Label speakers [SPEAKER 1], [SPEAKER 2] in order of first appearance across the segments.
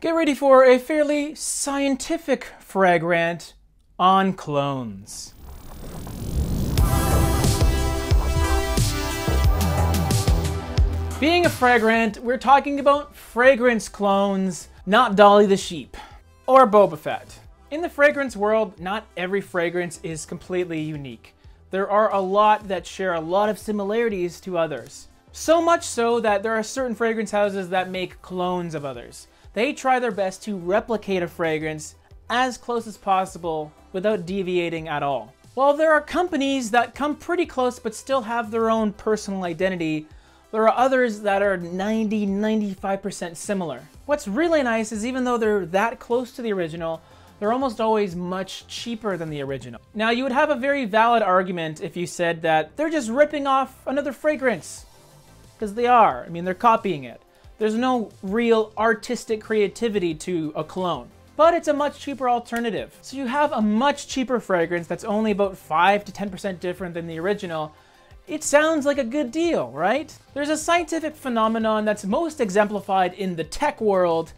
[SPEAKER 1] Get ready for a fairly scientific frag rant on clones. Being a frag rant, we're talking about fragrance clones, not Dolly the sheep or Boba Fett. In the fragrance world, not every fragrance is completely unique. There are a lot that share a lot of similarities to others. So much so that there are certain fragrance houses that make clones of others. They try their best to replicate a fragrance as close as possible without deviating at all. While there are companies that come pretty close but still have their own personal identity, there are others that are 90–95% similar. What's really nice is even though they're that close to the original, they're almost always much cheaper than the original. Now, you would have a very valid argument if you said that they're just ripping off another fragrance, because they are. I mean, they're copying it. There's no real artistic creativity to a clone, but it's a much cheaper alternative. So you have a much cheaper fragrance that's only about 5 to 10% different than the original. It sounds like a good deal, right? There's a scientific phenomenon that's most exemplified in the tech world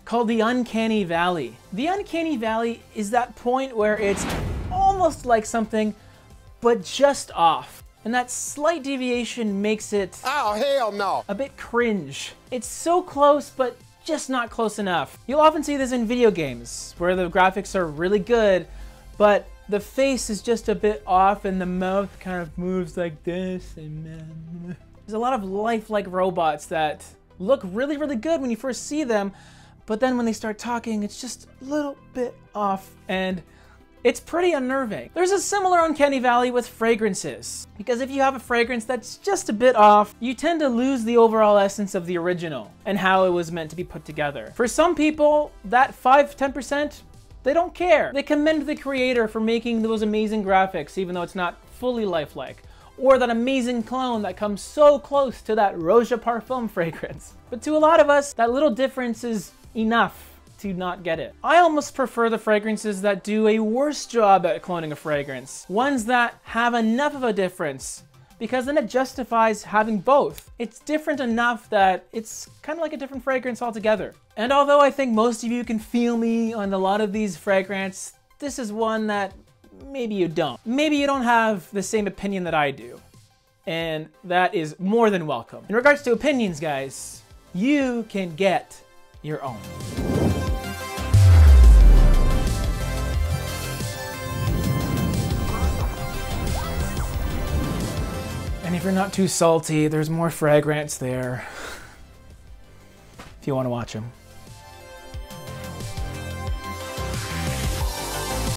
[SPEAKER 1] called the uncanny valley. The uncanny valley is that point where it's almost like something, but just off. And that slight deviation makes it, oh hell no, a bit cringe. It's so close, but just not close enough. You'll often see this in video games, where the graphics are really good, but the face is just a bit off and the mouth kind of moves like this. And there's a lot of lifelike robots that look really, really good when you first see them, but then when they start talking, it's just a little bit off, and it's pretty unnerving. There's a similar uncanny valley with fragrances, because if you have a fragrance that's just a bit off, you tend to lose the overall essence of the original and how it was meant to be put together. For some people, that 5–10%, they don't care. They commend the creator for making those amazing graphics, even though it's not fully lifelike, or that amazing clone that comes so close to that Rose de Parfum fragrance. But to a lot of us, that little difference is enough to not get it. I almost prefer the fragrances that do a worse job at cloning a fragrance. Ones that have enough of a difference, because then it justifies having both. It's different enough that it's kind of like a different fragrance altogether. And although I think most of you can feel me on a lot of these fragrances, this is one that maybe you don't. Maybe you don't have the same opinion that I do. And that is more than welcome. In regards to opinions, guys, you can get your own. And if you're not too salty, there's more fragrance there if you want to watch them.